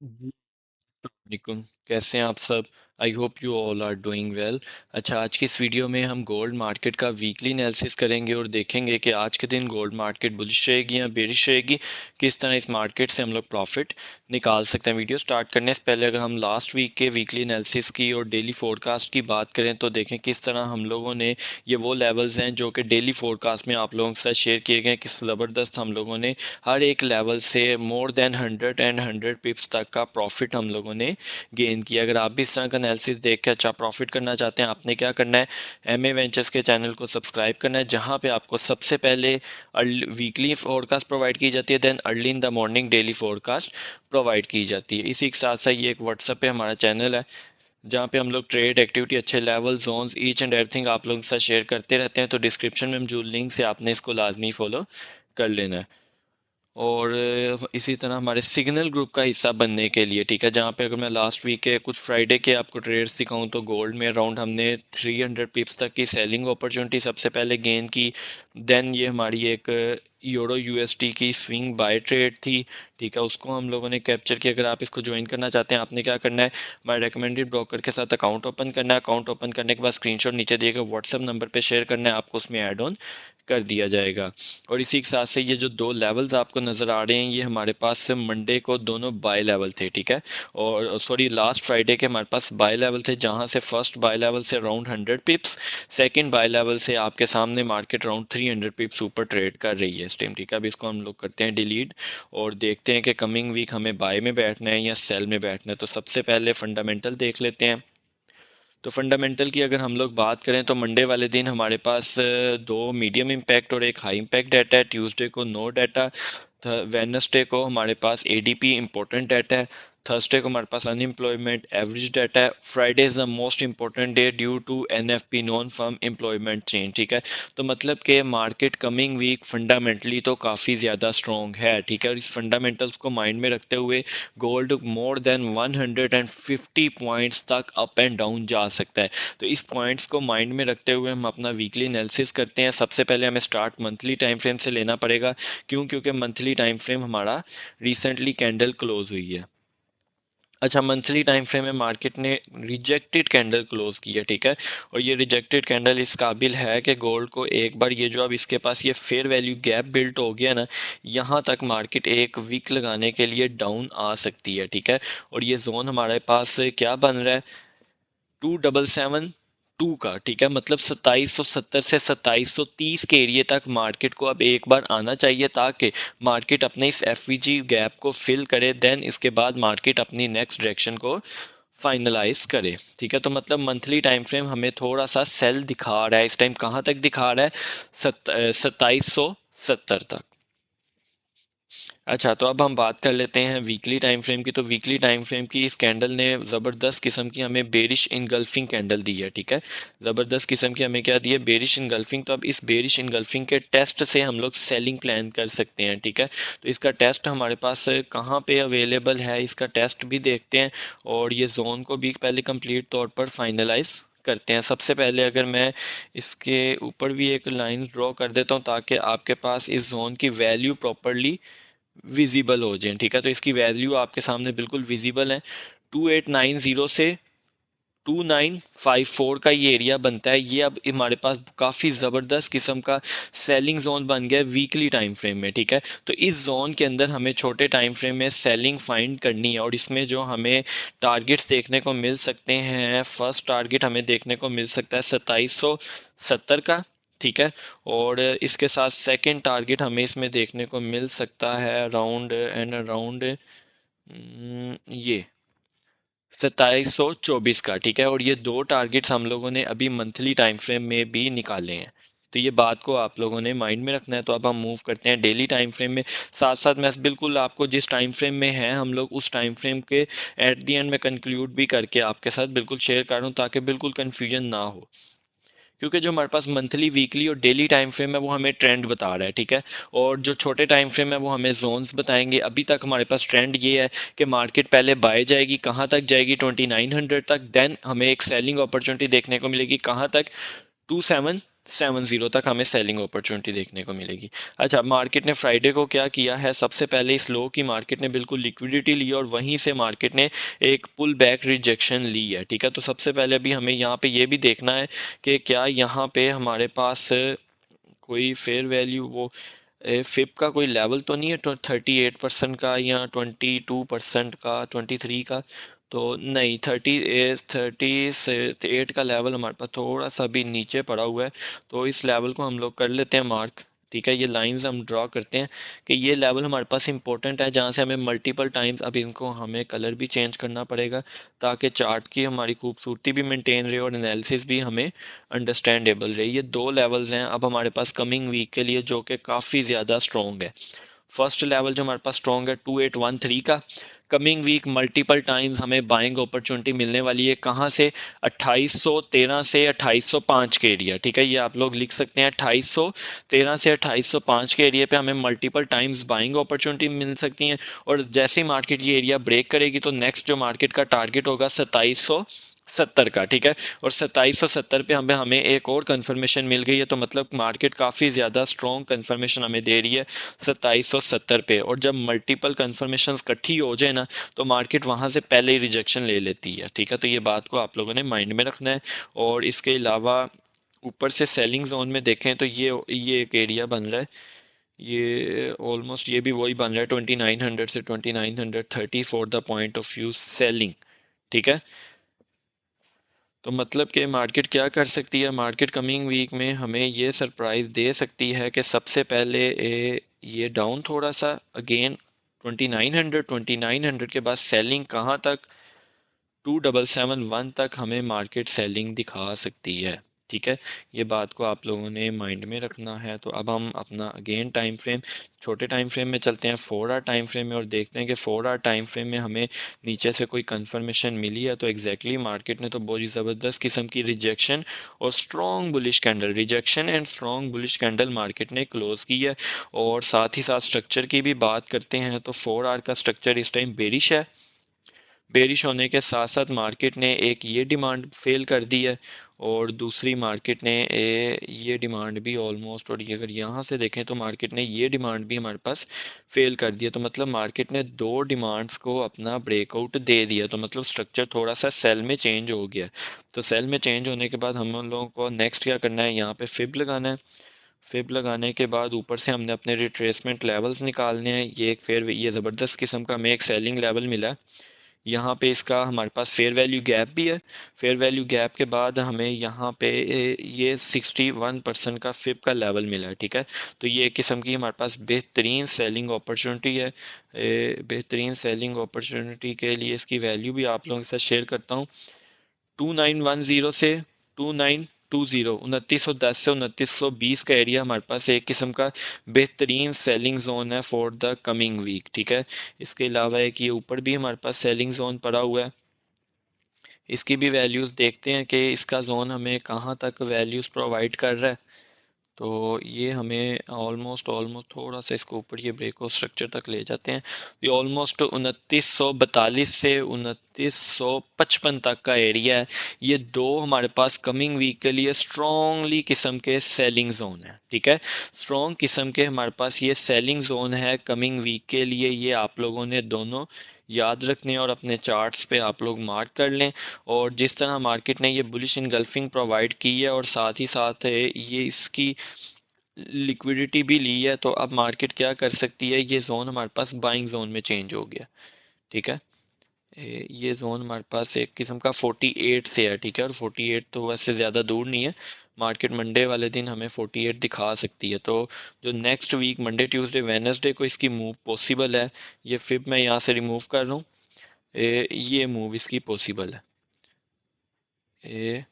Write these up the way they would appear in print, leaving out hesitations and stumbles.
जी, वालेकुम। कैसे हैं आप सब? I hope you all are doing well. अच्छा, आज की इस वीडियो में हम गोल्ड मार्केट का वीकली एनालिसिस करेंगे और देखेंगे कि आज के दिन गोल्ड मार्केट बुलिश रहेगी या बेरिश रहेगी। किस तरह इस मार्केट से हम लोग प्रॉफिट निकाल सकते हैं। वीडियो स्टार्ट करने से पहले अगर हम लास्ट वीक के वीकली एनालिसिस की और डेली फोरकास्ट की बात करें तो देखें किस तरह हम लोगों ने ये वो लेवल्स हैं जो कि डेली फोरकास्ट में आप लोगों के साथ शेयर किए गए, किस ज़बरदस्त हम लोगों ने हर एक लेवल से मोर देन 100 पिप्स तक का प्रॉफिट हम लोगों ने गेन किया। अगर आप भी इस तरह का एनालिसिस देख के अच्छा प्रॉफिट करना चाहते हैं, आपने क्या करना है, एम ए वेंचर्स के चैनल को सब्सक्राइब करना है, जहाँ पे आपको सबसे पहले वीकली फोरकास्ट प्रोवाइड की जाती है, then early in the morning daily forecast provide की जाती है। इसी के साथ साथ ये एक व्हाट्सएप पे हमारा चैनल है जहाँ पे हम लोग ट्रेड एक्टिविटी, अच्छे level, zones, each and everything आप लोगों के साथ शेयर करते रहते हैं। तो डिस्क्रिप्शन में मौजूद लिंक से आपने इसको लाजमी फॉलो कर लेना है। और इसी तरह हमारे सिग्नल ग्रुप का हिस्सा बनने के लिए, ठीक है, जहाँ पे अगर मैं लास्ट वीक के कुछ फ्राइडे के आपको ट्रेड्स दिखाऊं तो गोल्ड में अराउंड हमने 300 पिप्स तक की सेलिंग अपॉर्चुनिटी सबसे पहले गेन की। देन ये हमारी एक यूरो यूएसडी की स्विंग बाय ट्रेड थी, ठीक है, उसको हम लोगों ने कैप्चर किया। अगर आप इसको ज्वाइन करना चाहते हैं, आपने क्या करना है, हमारे रिकमेंडेड ब्रोकर के साथ अकाउंट ओपन करना है। अकाउंट ओपन करने के बाद स्क्रीनशॉट नीचे दिए गए व्हाट्सएप नंबर पे शेयर करना है, आपको उसमें ऐड ऑन कर दिया जाएगा। और इसी के साथ से ये जो दो लेवल्स आपको नज़र आ रहे हैं, ये हमारे पास से मंडे को दोनों बाय लेवल थे, ठीक है, और सॉरी लास्ट फ्राइडे के हमारे पास बाय लेवल थे, जहाँ से फर्स्ट बाय लेवल से अराउंड 100 पिप्स, सेकंड बाय लेवल से आपके सामने मार्केट अराउंड 300 पिप्स ऊपर ट्रेड कर रही है इस टाइम, ठीक है। अब इसको हम लोग करते हैं डिलीट और देखते हैं कि कमिंग वीक हमें बाय में बैठना है या सेल में बैठना है। तो सबसे पहले फंडामेंटल देख लेते हैं। तो फंडामेंटल की अगर हम लोग बात करें तो मंडे वाले दिन हमारे पास दो मीडियम इम्पैक्ट और एक हाई इम्पैक्ट डाटा है। ट्यूसडे को नो डाटा, वेडनेसडे को हमारे पास एडीपी इम्पोर्टेंट डाटा है, थर्सडे को हमारे पास अनएम्प्लॉयमेंट एवरेज डाटा है, Friday is the most important day due to NFP non farm employment change, ठीक है। तो मतलब कि मार्केट कमिंग वीक फंडामेंटली तो काफ़ी ज़्यादा स्ट्रॉन्ग है, ठीक है, और इस फंडामेंटल्स को माइंड में रखते हुए गोल्ड मोर देन 150 पॉइंट्स तक अप एंड डाउन जा सकता है। तो इस पॉइंट्स को माइंड में रखते हुए हम अपना वीकली एनालिसिस करते हैं। सबसे पहले हमें स्टार्ट मंथली टाइम फ्रेम से लेना पड़ेगा। क्यों? क्योंकि मंथली टाइम फ्रेम हमारा रिसेंटली कैंडल क्लोज हुई है। अच्छा, मंथली टाइम फ्रेम में मार्केट ने रिजेक्टेड कैंडल क्लोज की है, ठीक है, और ये रिजेक्टेड कैंडल इस काबिल है कि गोल्ड को एक बार ये जो अब इसके पास ये फेयर वैल्यू गैप बिल्ट हो गया ना, यहाँ तक मार्केट एक वीक लगाने के लिए डाउन आ सकती है, ठीक है। और ये जोन हमारे पास क्या बन रहा है, 2772 का, ठीक है, मतलब 2770 से 2730 के एरिए तक मार्केट को अब एक बार आना चाहिए ताकि मार्केट अपने इस एफवीजी गैप को फिल करे। देन इसके बाद मार्केट अपनी नेक्स्ट डायरेक्शन को फाइनलाइज करे, ठीक है। तो मतलब मंथली टाइम फ्रेम हमें थोड़ा सा सेल दिखा रहा है इस टाइम। कहाँ तक दिखा रहा है? 2770 तक। अच्छा, तो अब हम बात कर लेते हैं वीकली टाइम फ्रेम की। तो वीकली टाइम फ्रेम की इस कैंडल ने ज़बरदस्त किस्म की हमें बेरिश इनगल्फिंग कैंडल दी है, ठीक है, ज़बरदस्त किस्म की हमें क्या दी है, बेरिश इनगल्फिंग। तो अब इस बेरिश इनगल्फिंग के टेस्ट से हम लोग सेलिंग प्लान कर सकते हैं, ठीक है। तो इसका टेस्ट हमारे पास कहाँ पे अवेलेबल है, इसका टेस्ट भी देखते हैं और ये जोन को भी पहले कंप्लीट तौर पर फाइनलाइज करते हैं। सबसे पहले अगर मैं इसके ऊपर भी एक लाइन ड्रॉ कर देता हूँ ताकि आपके पास इस जोन की वैल्यू प्रॉपरली विजिबल हो जाए, ठीक है। तो इसकी वैल्यू आपके सामने बिल्कुल विजिबल है। 2890 से 2954 का ये एरिया बनता है। ये अब हमारे पास काफ़ी ज़बरदस्त किस्म का सेलिंग जोन बन गया है वीकली टाइम फ्रेम में, ठीक है। तो इस जोन के अंदर हमें छोटे टाइम फ्रेम में सेलिंग फाइंड करनी है और इसमें जो हमें टारगेट्स देखने को मिल सकते हैं, फर्स्ट टारगेट हमें देखने को मिल सकता है 2770 का, ठीक है। और इसके साथ सेकंड टारगेट हमें इसमें देखने को मिल सकता है अराउंड एंड अराउंड ये 2724 का, ठीक है। और ये दो टारगेट्स हम लोगों ने अभी मंथली टाइम फ्रेम में भी निकाले हैं। तो ये बात को आप लोगों ने माइंड में रखना है। तो अब हम मूव करते हैं डेली टाइम फ्रेम में। साथ साथ मैं बिल्कुल आपको जिस टाइम फ्रेम में है हम लोग उस टाइम फ्रेम के एट दी एंड में कंक्लूड भी करके आपके साथ बिल्कुल शेयर कर रहा हूँ ताकि बिल्कुल कन्फ्यूजन ना हो। क्योंकि जो हमारे पास मंथली, वीकली और डेली टाइम फ्रेम है वो हमें ट्रेंड बता रहा है, ठीक है, और जो छोटे टाइम फ्रेम है वो हमें जोन्स बताएंगे। अभी तक हमारे पास ट्रेंड ये है कि मार्केट पहले बाय जाएगी, कहाँ तक जाएगी, 2900 तक। देन हमें एक सेलिंग अपॉर्चुनिटी देखने को मिलेगी, कहाँ तक, 70 तक हमें सेलिंग अपॉर्चुनिटी देखने को मिलेगी। अच्छा, मार्केट ने फ्राइडे को क्या किया है, सबसे पहले इस लो की मार्केट ने बिल्कुल लिक्विडिटी ली और वहीं से मार्केट ने एक पुल बैक रिजेक्शन ली है। ठीक है, तो सबसे पहले अभी हमें यहाँ पे ये भी देखना है कि क्या यहाँ पे हमारे पास कोई फेयर वैल्यू वो फिप का कोई लेवल तो नहीं है, 38% का या 22% का, 23 का, तो नहीं, 38 का लेवल हमारे पास थोड़ा सा भी नीचे पड़ा हुआ है। तो इस लेवल को हम लोग कर लेते हैं मार्क। ठीक है, ये लाइंस हम ड्रॉ करते हैं कि ये लेवल हमारे पास इंपॉर्टेंट है, जहाँ से हमें मल्टीपल टाइम्स, अब इनको हमें कलर भी चेंज करना पड़ेगा ताकि चार्ट की हमारी खूबसूरती भी मेंटेन रहे और एनालिसिस भी हमें अंडरस्टैंडेबल रही। ये दो लेवल्स हैं अब हमारे पास कमिंग वीक के लिए जो कि काफ़ी ज़्यादा स्ट्रॉन्ग है। फर्स्ट लेवल जो हमारे पास स्ट्रॉन्ग है 2813 का। कमिंग वीक मल्टीपल टाइम्स हमें बाइंग अपॉर्चुनिटी मिलने वाली है, कहाँ से, 2813 से 2805 के एरिया। ठीक है, ये आप लोग लिख सकते हैं, 2813 से 2805 के एरिया पे हमें मल्टीपल टाइम्स बाइंग अपॉर्चुनिटी मिल सकती हैं। और जैसे ही मार्केट ये एरिया ब्रेक करेगी तो नेक्स्ट जो मार्केट का टारगेट होगा 2770 का। ठीक है, और 2770 पे हमें हमें एक और कंफर्मेशन मिल गई है, तो मतलब मार्केट काफ़ी ज़्यादा स्ट्रॉन्ग कंफर्मेशन हमें दे रही है 2770 पे। और जब मल्टीपल कंफर्मेशन इकट्ठी हो जाए ना, तो मार्केट वहाँ से पहले ही रिजेक्शन ले लेती है। ठीक है, तो ये बात को आप लोगों ने माइंड में रखना है। और इसके अलावा ऊपर से सेलिंग जोन में देखें तो ये एक एरिया बन रहा है, ये ऑलमोस्ट ये भी वही बन रहा है, 2900 से 2930 for the point of view selling. ठीक है, तो मतलब कि मार्केट क्या कर सकती है, मार्केट कमिंग वीक में हमें ये सरप्राइज़ दे सकती है कि सबसे पहले ये डाउन थोड़ा सा अगेन 2900 के बाद सेलिंग कहाँ तक, 2771 तक हमें मार्केट सेलिंग दिखा सकती है। ठीक है, ये बात को आप लोगों ने माइंड में रखना है। तो अब हम अपना अगेन टाइम फ्रेम, छोटे टाइम फ्रेम में चलते हैं, 4 आवर टाइम फ्रेम में, और देखते हैं कि 4 आवर टाइम फ्रेम में हमें नीचे से कोई कंफर्मेशन मिली है। तो एग्जैक्टली मार्केट ने तो बहुत ही ज़बरदस्त किस्म की रिजेक्शन और strong bullish candle, rejection and strong bullish candle market ने क्लोज की है। और साथ ही साथ स्ट्रक्चर की भी बात करते हैं तो 4 आवर का स्ट्रक्चर इस टाइम बेरिश है। बेरिश होने के साथ साथ मार्केट ने एक ये डिमांड फेल कर दी है, और दूसरी मार्केट ने ये डिमांड भी ऑलमोस्ट, और ये अगर यहाँ से देखें तो मार्केट ने ये डिमांड भी हमारे पास फेल कर दिया। तो मतलब मार्केट ने दो डिमांड्स को अपना ब्रेकआउट दे दिया, तो मतलब स्ट्रक्चर थोड़ा सा सेल में चेंज हो गया। तो सेल में चेंज होने के बाद हम लोगों को नेक्स्ट क्या करना है, यहाँ पे फिब लगाना है। फिब लगाने के बाद ऊपर से हमने अपने रिट्रेसमेंट लेवल्स निकालने हैं। ये एक फिर ये ज़बरदस्त किस्म का हमें एक सेलिंग लेवल मिला है। यहाँ पे इसका हमारे पास फेयर वैल्यू गैप भी है। फेयर वैल्यू गैप के बाद हमें यहाँ पे ये 61% का फिप का लेवल मिला है। ठीक है, तो ये एक किस्म की हमारे पास बेहतरीन सेलिंग अपॉर्चुनिटी है। बेहतरीन सेलिंग अपॉर्चुनिटी के लिए इसकी वैल्यू भी आप लोगों के साथ शेयर करता हूँ। 2910 से 2920, 2910 से 2920 का एरिया हमारे पास एक किस्म का बेहतरीन सेलिंग जोन है फॉर द कमिंग वीक। ठीक है, इसके अलावा एक ये ऊपर भी हमारे पास सेलिंग जोन पड़ा हुआ है, इसकी भी वैल्यूज़ देखते हैं कि इसका जोन हमें कहाँ तक वैल्यूज़ प्रोवाइड कर रहा है। तो ये हमें ऑलमोस्ट ऑलमोस्ट थोड़ा सा इसको ऊपर ये ब्रेक और स्ट्रक्चर तक ले जाते हैं। ये ऑलमोस्ट 2942 से 2955 तक का एरिया है। ये दो हमारे पास कमिंग वीक के लिए स्ट्रॉन्गली किस्म के सेलिंग जोन है। ठीक है, स्ट्रॉन्ग किस्म के हमारे पास ये सेलिंग जोन है कमिंग वीक के लिए। ये आप लोगों ने दोनों याद रखने और अपने चार्ट्स पे आप लोग मार्क कर लें। और जिस तरह मार्केट ने ये बुलिश इनगल्फिंग प्रोवाइड की है और साथ ही साथ ये इसकी लिक्विडिटी भी ली है, तो अब मार्केट क्या कर सकती है, ये जोन हमारे पास बाइंग जोन में चेंज हो गया। ठीक है, ये जोन हमारे पास एक किस्म का 48 से है। ठीक है, और 48 तो वैसे ज़्यादा दूर नहीं है, मार्केट मंडे वाले दिन हमें 48 दिखा सकती है। तो जो next week Monday Tuesday Wednesday को इसकी मूव पॉसिबल है। ये फिर मैं यहाँ से रिमूव कर लूँ, ये मूव इसकी पॉसिबल है।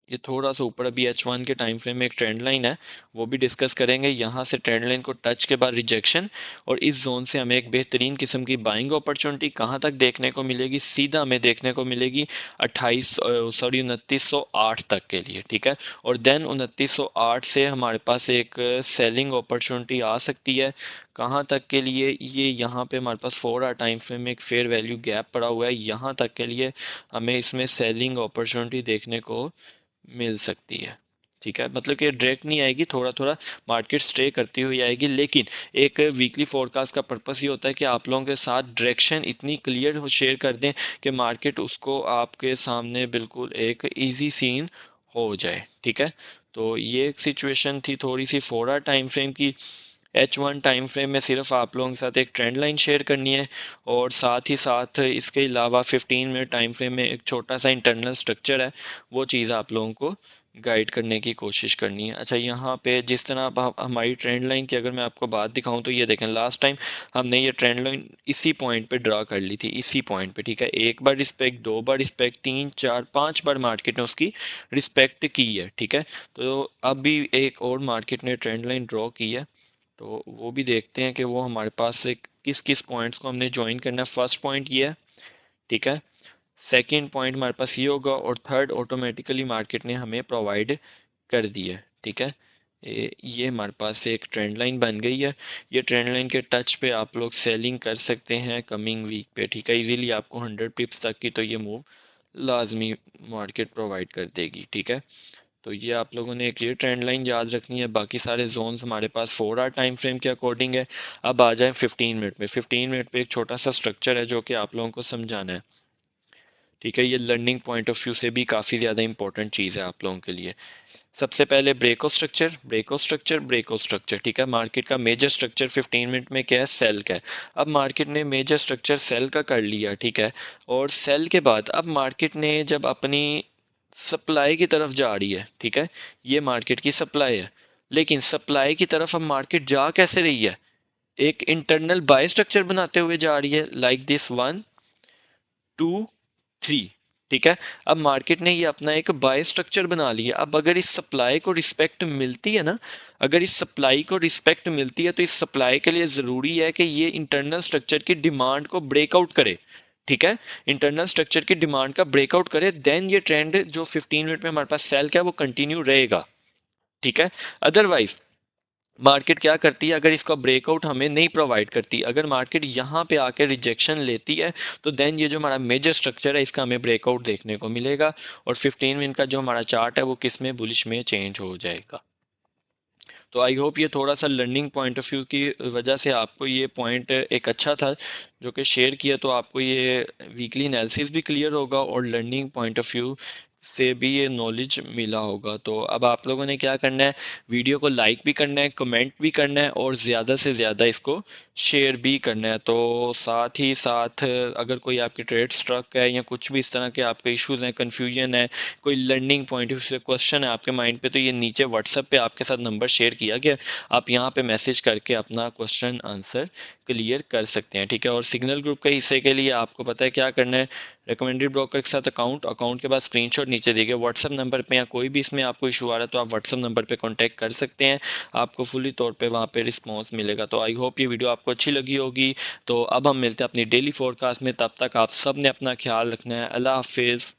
ये थोड़ा सा ऊपर अभी H1 के टाइम फ्रेम में एक ट्रेंड लाइन है, वो भी डिस्कस करेंगे। यहाँ से ट्रेंड लाइन को टच के बाद रिजेक्शन, और इस जोन से हमें एक बेहतरीन किस्म की बाइंग अपॉर्चुनिटी कहाँ तक देखने को मिलेगी, सीधा हमें देखने को मिलेगी 2908 तक के लिए, ठीक है। और देन 2908 से हमारे पास एक सेलिंग अपॉर्चुनिटी आ सकती है, कहाँ तक के लिए, ये यहाँ पे हमारे पास 4 आवर टाइम फ्रेम में एक फेयर वैल्यू गैप पड़ा हुआ है, यहाँ तक के लिए हमें इसमें सेलिंग अपॉर्चुनिटी देखने को मिल सकती है, ठीक है। मतलब कि डायरेक्ट नहीं आएगी, थोड़ा थोड़ा मार्केट स्टे करती हुई आएगी, लेकिन एक वीकली फोरकास्ट का पर्पस ये होता है कि आप लोगों के साथ डायरेक्शन इतनी क्लियर शेयर कर दें कि मार्केट उसको आपके सामने बिल्कुल एक इजी सीन हो जाए, ठीक है। तो ये एक सिचुएशन थी थोड़ी सी 4 आवर टाइम फ्रेम की। H1 टाइम फ्रेम में सिर्फ आप लोगों के साथ एक ट्रेंड लाइन शेयर करनी है, और साथ ही साथ इसके अलावा 15 मिनट टाइम फ्रेम में एक छोटा सा इंटरनल स्ट्रक्चर है, वो चीज़ आप लोगों को गाइड करने की कोशिश करनी है। अच्छा, यहाँ पे जिस तरह अब हमारी ट्रेंड लाइन की अगर मैं आपको बात दिखाऊं तो ये देखें, लास्ट टाइम हमने ये ट्रेंड लाइन इसी पॉइंट पे ड्रा कर ली थी, इसी पॉइंट पे, ठीक है। एक बार रिस्पेक्ट, दो बार रिस्पेक्ट, तीन चार पांच बार मार्केट ने उसकी रिस्पेक्ट की है, ठीक है। तो अब भी एक और मार्केट ने ट्रेंड लाइन ड्रॉ की है, तो वो भी देखते हैं कि वो हमारे पास से किस किस पॉइंट्स को हमने ज्वाइन करना है। फर्स्ट पॉइंट ये है, ठीक है। सेकंड पॉइंट हमारे पास ये होगा, और थर्ड ऑटोमेटिकली मार्केट ने हमें प्रोवाइड कर दी है, ठीक है। ये हमारे पास एक ट्रेंड लाइन बन गई है। ये ट्रेंड लाइन के टच पे आप लोग सेलिंग कर सकते हैं कमिंग वीक पे, ठीक है। इजीली आपको 100 पिप्स तक की तो ये मूव लाजमी मार्केट प्रोवाइड कर देगी, ठीक है। तो ये आप लोगों ने एक ये ट्रेंड लाइन याद रखनी है। बाकी सारे जोन्स हमारे पास 4 आवर टाइम फ्रेम के अकॉर्डिंग है। अब आ जाए 15 मिनट में। 15 मिनट पे एक छोटा सा स्ट्रक्चर है जो कि आप लोगों को समझाना है, ठीक है। ये लर्निंग पॉइंट ऑफ व्यू से भी काफ़ी ज़्यादा इंपॉर्टेंट चीज़ है आप लोगों के लिए। सबसे पहले breakout structure, breakout structure, breakout structure, ठीक है। मार्केट का मेजर स्ट्रक्चर 15 मिनट में क्या है, सेल का है। अब मार्केट ने मेजर स्ट्रक्चर सेल का कर लिया, ठीक है। और सेल के बाद अब मार्केट ने जब अपनी सप्लाई की तरफ जा रही है, ठीक है, ये मार्केट की सप्लाई है, लेकिन सप्लाई की तरफ अब मार्केट जा कैसे रही है, एक इंटरनल बाय स्ट्रक्चर बनाते हुए जा रही है, लाइक दिस 1 2 3, ठीक है। अब मार्केट ने ये अपना एक बाय स्ट्रक्चर बना लिया। अब अगर इस सप्लाई को रिस्पेक्ट मिलती है ना, अगर इस सप्लाई को रिस्पेक्ट मिलती है तो इस सप्लाई के लिए ज़रूरी है कि ये इंटरनल स्ट्रक्चर की डिमांड को ब्रेकआउट करे, ठीक है। इंटरनल स्ट्रक्चर की डिमांड का ब्रेकआउट करे, देन ये ट्रेंड जो 15 मिनट में हमारे पास सेल का है वो कंटिन्यू रहेगा, ठीक है। अदरवाइज मार्केट क्या करती है, अगर इसका ब्रेकआउट हमें नहीं प्रोवाइड करती, अगर मार्केट यहाँ पे आके रिजेक्शन लेती है, तो देन ये जो हमारा मेजर स्ट्रक्चर है इसका हमें ब्रेकआउट देखने को मिलेगा, और 15 मिनट का जो हमारा चार्ट है वो किस में, बुलिश में चेंज हो जाएगा। तो आई होप ये थोड़ा सा लर्निंग पॉइंट ऑफ व्यू की वजह से आपको ये पॉइंट एक अच्छा था जो कि शेयर किया, तो आपको ये वीकली एनालिसिस भी क्लियर होगा और लर्निंग पॉइंट ऑफ व्यू से भी ये नॉलेज मिला होगा। तो अब आप लोगों ने क्या करना है, वीडियो को लाइक भी करना है, कमेंट भी करना है, और ज़्यादा से ज़्यादा इसको शेयर भी करना है। तो साथ ही साथ अगर कोई आपके ट्रेड स्ट्रक है या कुछ भी इस तरह के आपके इश्यूज हैं, कन्फ्यूजन है, कोई लर्निंग पॉइंट ऑफ से क्वेश्चन है आपके माइंड पे, तो ये नीचे व्हाट्सएप पे आपके साथ नंबर शेयर किया गया, आप यहाँ पे मैसेज करके अपना क्वेश्चन आंसर क्लियर कर सकते हैं, ठीक है। और सिग्नल ग्रुप के हिस्से के लिए आपको पता है क्या करना है, रिकमेंडेड ब्रोकर के साथ अकाउंट के बाद स्क्रीनशॉट नीचे दिए गए व्हाट्सएप नंबर पे, या कोई भी इसमें आपको इशू आ रहा है तो आप व्हाट्सएप नंबर पे कांटेक्ट कर सकते हैं, आपको फुली तौर पे वहाँ पे रिस्पॉन्स मिलेगा। तो आई होप ये वीडियो आपको अच्छी लगी होगी। तो अब हम मिलते हैं अपनी डेली फोरकास्ट में, तब तक आप सब ने अपना ख्याल रखना है। अल्लाह हाफिज़।